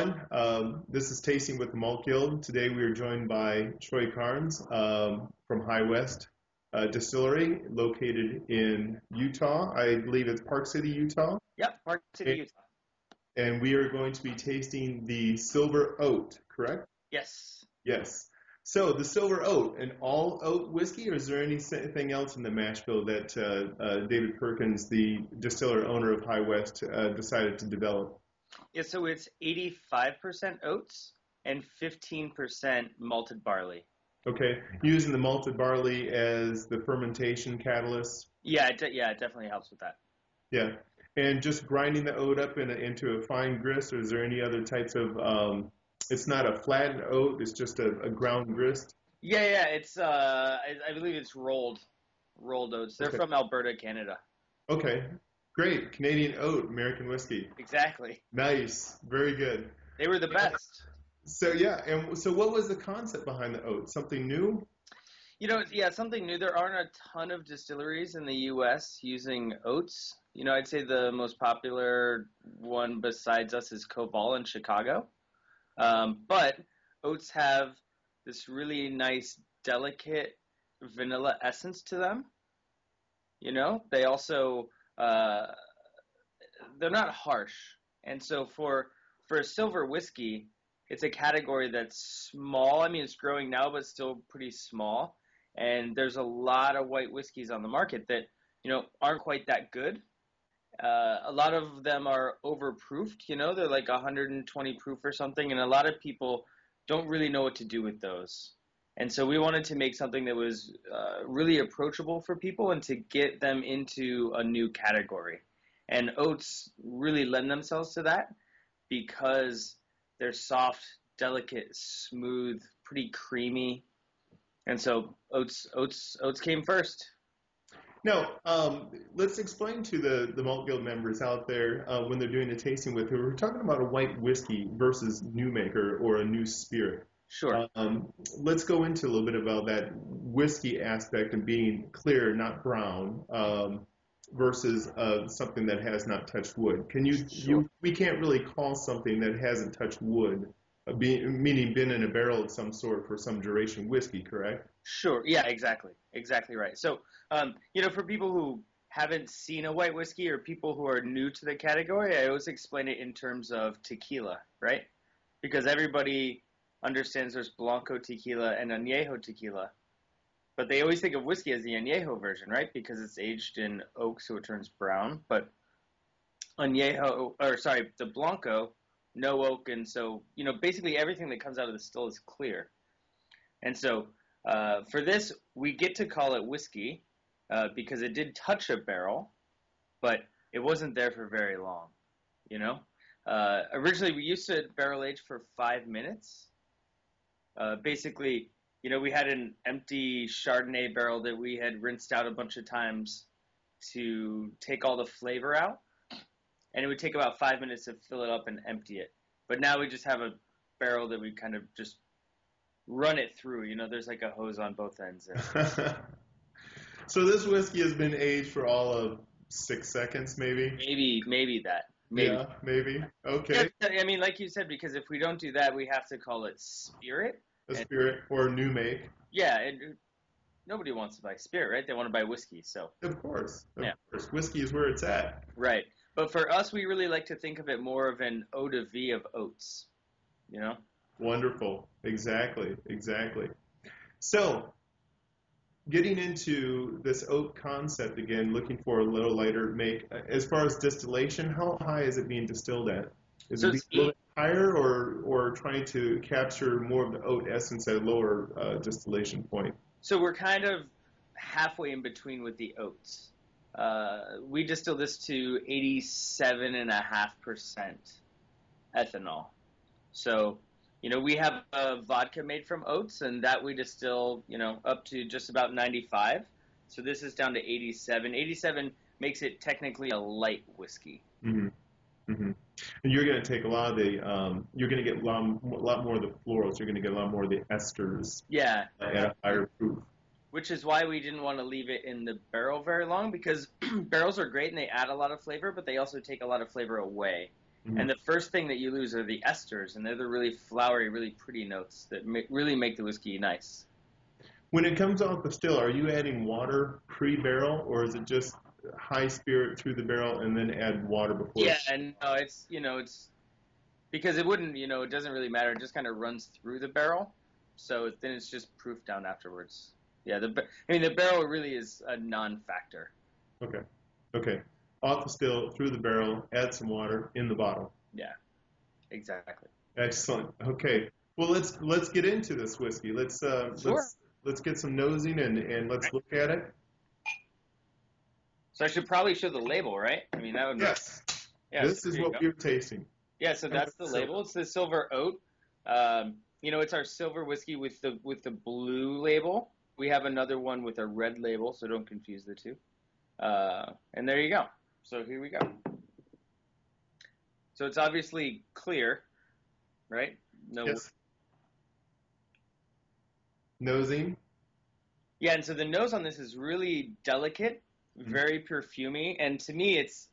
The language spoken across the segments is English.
everyone. This is Tasting with the Malt Guild. Today we are joined by Troy Carnes from High West Distillery, located in Utah. I believe it's Park City, Utah. Yep, Park City, Utah. And we are going to be tasting the Silver Oat, correct? Yes. Yes. So the Silver Oat, an all oat whiskey, or is there anything else in the mash bill that David Perkins, the distiller owner of High West, decided to develop? Yeah, so it's 85% oats and 15% malted barley. Okay, using the malted barley as the fermentation catalyst. Yeah, it definitely helps with that. Yeah, and just grinding the oat up into a fine grist, or is there any other types of? It's not a flattened oat; it's just a ground grist. Yeah, it's I believe it's rolled oats. They're Okay. from Alberta, Canada. Okay, great. Canadian oat, American whiskey. Exactly. Nice, very good. They were the best. So yeah, and so what was the concept behind the oat? Something new? Something new. There aren't a ton of distilleries in the U.S. using oats. I'd say the most popular one besides us is Koval in Chicago. But oats have this really nice, delicate vanilla essence to them. They also they're not harsh, and so for a silver whiskey, it's a category that's small. I mean, it's growing now, but still pretty small. And there's a lot of white whiskeys on the market that aren't quite that good. A lot of them are overproofed. They're like 120 proof or something, and a lot of people don't really know what to do with those. And so we wanted to make something that was really approachable for people and to get them into a new category. And oats really lend themselves to that because they're soft, delicate, smooth, pretty creamy. And so oats came first. Now, let's explain to the Malt Guild members out there when they're doing a tasting with you. We're talking about a white whiskey versus new maker or a new spirit. Sure. Let's go into a little bit about that whiskey aspect and being clear, not brown, versus something that has not touched wood. Sure. We can't really call something that hasn't touched wood, meaning been in a barrel of some sort for some duration whiskey, correct? Sure. Yeah, exactly right. So, for people who haven't seen a white whiskey or people who are new to the category, I always explain it in terms of tequila, right? Because everybody understands there's Blanco tequila and Añejo tequila, but they always think of whiskey as the Añejo version, right? Because it's aged in oak, so it turns brown. But the Blanco, no oak, and so basically everything that comes out of the still is clear. And so for this, we get to call it whiskey because it did touch a barrel, but it wasn't there for very long. Originally we used to barrel age for 5 minutes. Basically, we had an empty Chardonnay barrel that we had rinsed out a bunch of times to take all the flavor out, and it would take about 5 minutes to fill it up and empty it. But now we just have a barrel that we kind of just run it through. There's like a hose on both ends. So this whiskey has been aged for all of 6 seconds, maybe? Maybe that. Maybe. Yeah, maybe. Okay. Yeah, I mean, like you said, because if we don't do that, we have to call it spirit. A spirit or a new make. Yeah, nobody wants to buy spirit, right? They want to buy whiskey, so. Of course. Of Yeah. course. Whiskey is where it's at. Right. But for us, we really like to think of it more of an eau de vie of oats, Wonderful. Exactly. So, getting into this oat concept again, looking for a little lighter make. As far as distillation, how high is it being distilled at? Is it a little bit higher, or trying to capture more of the oat essence at a lower distillation point? So we're kind of halfway in between with the oats. We distill this to 87.5% ethanol. So, we have a vodka made from oats, and that we distill, up to just about 95. So this is down to 87. 87 makes it technically a light whiskey. Mm-hmm. Mm-hmm. And you're going to take a lot of the, you're going to get a lot more of the florals. You're going to get a lot more of the esters. Yeah. At a higher proof. Which is why we didn't want to leave it in the barrel very long, because barrels are great and they add a lot of flavor, but they also take a lot of flavor away. Mhm. And the first thing that you lose are the esters, and they're the really flowery, really pretty notes that really make the whiskey nice. When it comes off the still, are you adding water pre-barrel, or is it just high spirit through the barrel and then add water before? Yeah, and it's it's because it wouldn't, it doesn't really matter. It just kind of runs through the barrel, so then it's just proof down afterwards. Yeah, I mean the barrel really is a non-factor. Okay. Okay. Off the still, through the barrel, add some water in the bottle. Yeah, exactly. Excellent. Okay. Well, let's get into this whiskey. Let's Sure. let's get some nosing and let's look at it. So I should probably show the label, right? I mean that would make Yes. yeah. So This is here you what go. we're tasting. Yeah, so that's the So, label. It's the silver oat. It's our silver whiskey with the blue label. We have another one with a red label, so don't confuse the two. And there you go. So here we go. So it's obviously clear, right? No. yes. Nosing. Yeah, and so the nose on this is really delicate, Mhm. very perfumey, and to me it's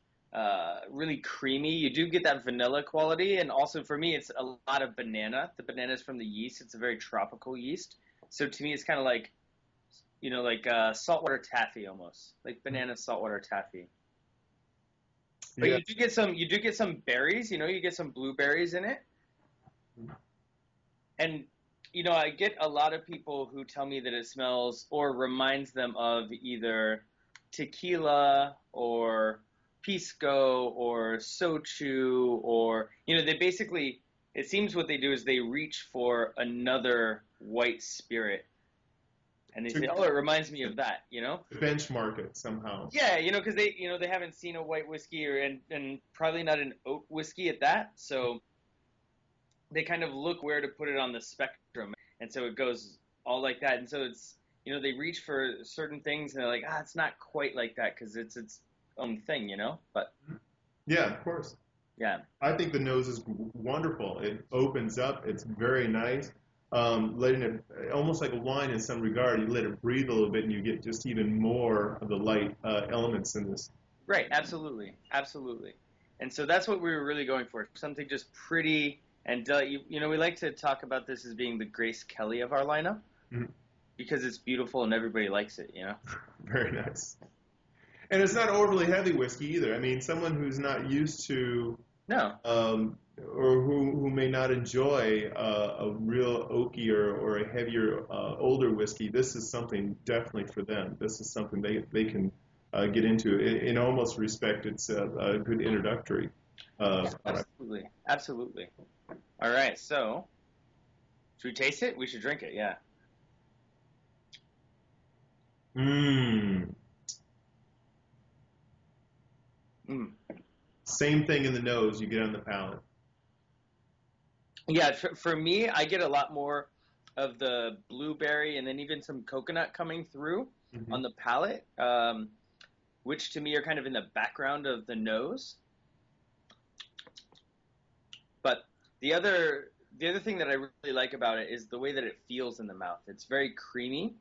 really creamy. You do get that vanilla quality, and also for me it's a lot of banana. The banana is from the yeast. It's a very tropical yeast. So to me it's kind of like, like saltwater taffy almost, like banana saltwater taffy. But Yeah. you do get some berries. You get some blueberries in it, and I get a lot of people who tell me that it smells or reminds them of either tequila or pisco or sochu, or they basically, it seems what they do is they reach for another white spirit and they To, say, oh, it reminds me of that. to benchmark it somehow. Yeah, because they haven't seen a white whiskey, and probably not an oat whiskey at that, so they kind of look where to put it on the spectrum, and so it goes all like that. And so it's, they reach for certain things, and they're like, it's not quite like that because it's its own thing, But Yeah, of course. yeah, I think the nose is wonderful. It opens up. It's very nice. Letting it almost like a wine in some regard. You let it breathe a little bit, and you get just even more of the light elements in this. right, absolutely, absolutely. And so that's what we were really going for, something just pretty. And we like to talk about this as being the Grace Kelly of our lineup Mhm. because it's beautiful and everybody likes it. Very nice. And it's not overly heavy whiskey either. I mean, someone who's not used to No, or who may not enjoy a real oaky or a heavier older whiskey, this is something definitely for them. This is something they can get into. In almost respect, it's a good introductory product. absolutely, absolutely. All right, so should we taste it? We should drink it. Yeah. Mmm. Mm. Same thing in the nose you get on the palate. Yeah, for me, I get a lot more of the blueberry and then even some coconut coming through Hmm. on the palate, which to me are kind of in the background of the nose. But the other the other thing that I really like about it is the way that it feels in the mouth. It's very creamy,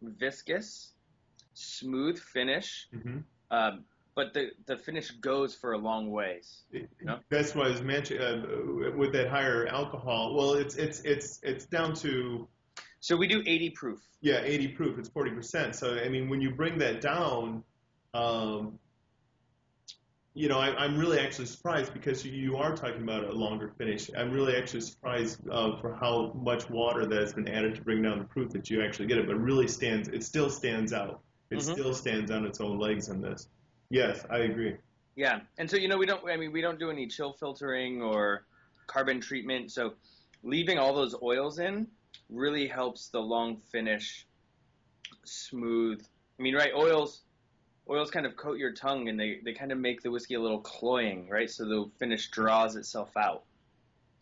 viscous, smooth finish, Hmm. um, but the finish goes for a long ways. That's why I was mentioning with that higher alcohol. Well, it's down to So we do 80 proof. yeah 80 proof. It's 40%. So I mean, when you bring that down, um, I'm really actually surprised because you are talking about a longer finish. I'm really actually surprised for how much water that has been added to bring down the proof that you actually get it. But it really stands. It still stands out. It Hmm. still stands on its own legs in this. Yes, I agree. Yeah, and so we don't do any chill filtering or carbon treatment. So leaving all those oils in really helps the long finish smooth. I mean, right? Oils kind of coat your tongue, and they kind of make the whiskey a little cloying, right? So the finish draws itself out,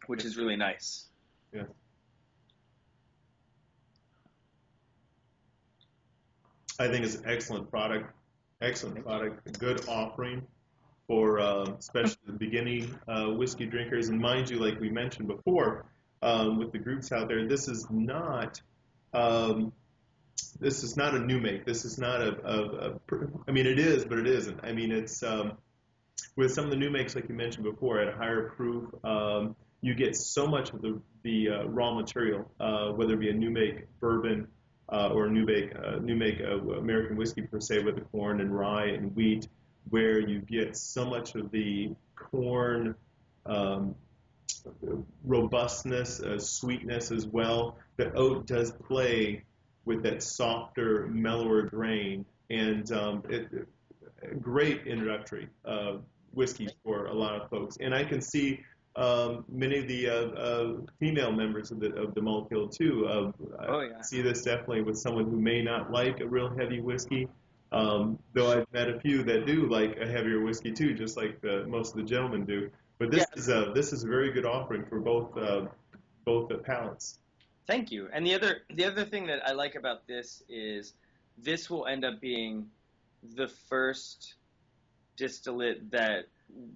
which is really nice. Yeah. I think it's an excellent product. Excellent Thank you. product. A good offering for especially the beginning whiskey drinkers. And mind you, like we mentioned before, with the groups out there, um, this is not a new make. This is not I mean, it is, but it isn't. I mean, with some of the new makes, like you mentioned before, at a higher proof, you get so much of the raw material, whether it be a new make bourbon or a new make American whiskey per se, with the corn and rye and wheat, where you get so much of the corn um, robustness, sweetness as well. The oat does play with that softer, mellower grain, and great introductory whiskey for a lot of folks. And I can see many of the female members of the Malt Guild too. Oh yeah. I see this definitely with someone who may not like a real heavy whiskey. Though I've met a few that do like a heavier whiskey too, just like most of the gentlemen do. But this is a very good offering for both palates. Thank you. And the other thing that I like about this is this will end up being the first distillate that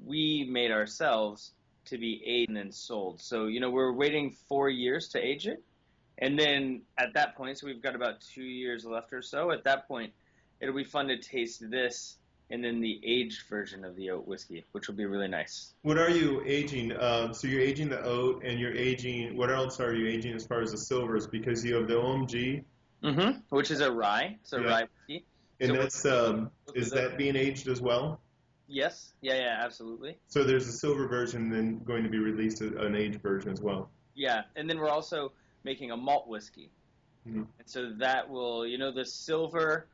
we made ourselves to be aged and sold. So, we're waiting 4 years to age it. And then at that point, so we've got about 2 years left or so. At that point, it'll be fun to taste this and then the aged version of the oat whiskey, which will be really nice. What are you aging? So you're aging the oat, and you're aging. What else are you aging as far as the silvers? Because you have the OMG, which is a rye. It's a rye whiskey. And so that's is that being aged as well? Yes. Yeah, absolutely. So there's a silver version, then going to be released an aged version as well. Yeah, and then we're also making a malt whiskey, and so that will, the silver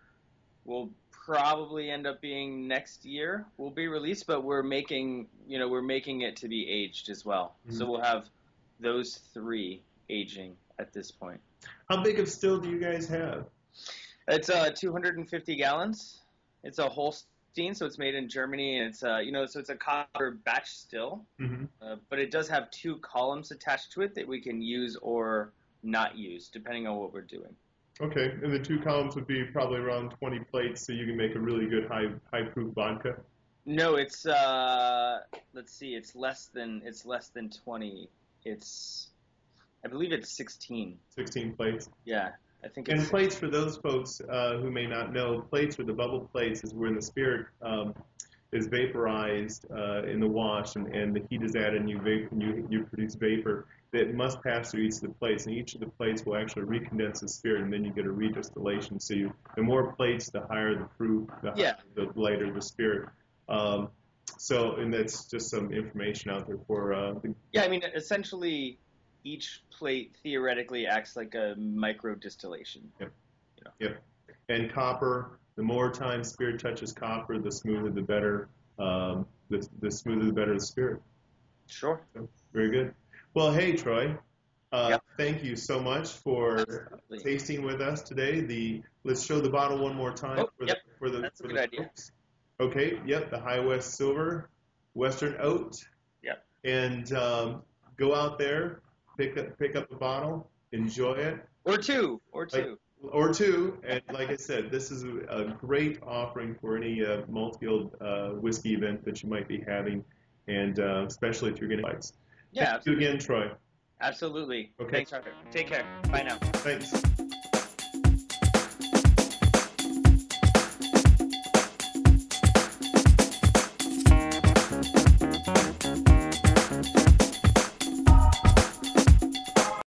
will probably end up being next year will be released, but we're making it to be aged as well. So we'll have those 3 aging at this point. How big of still do you guys have? It's 250 gallons. It's a Holstein, so it's made in Germany, and it's so it's a copper batch still, but it does have 2 columns attached to it that we can use or not use depending on what we're doing. Okay, and the 2 columns would be probably around 20 plates, so you can make a really good high proof vodka. No, it's let's see, it's less than 20. I believe it's 16. 16 plates. Yeah, I think. And plates, for those folks who may not know, plates are the bubble plates, is when the spirit is vaporized in the wash, and the heat is added, and you produce vapor that must pass through each of the plates, and each of the plates will actually recondense the spirit, and then you get a redistillation. So the more plates, the higher the proof, the lighter the spirit. And that's just some information out there for. Yeah, I mean, essentially, each plate theoretically acts like a micro distillation. Yep. Yep. And copper. The more time spirit touches copper, the smoother the better. The smoother the better the spirit. Sure. So, very good. Well, hey, Troy, thank you so much for tasting with us today. Let's show the bottle one more time for the That's a good idea. folks. Okay, the High West Silver, Western Oat. Yep. And go out there, pick up a bottle, enjoy it. Or two. And like I said, this is a great offering for any Malt Guild whiskey event that you might be having, and especially if you're getting likes. Yeah. Thank you again, Troy. Absolutely. Okay. Thanks, Arthur. Take care. Bye now. Thanks.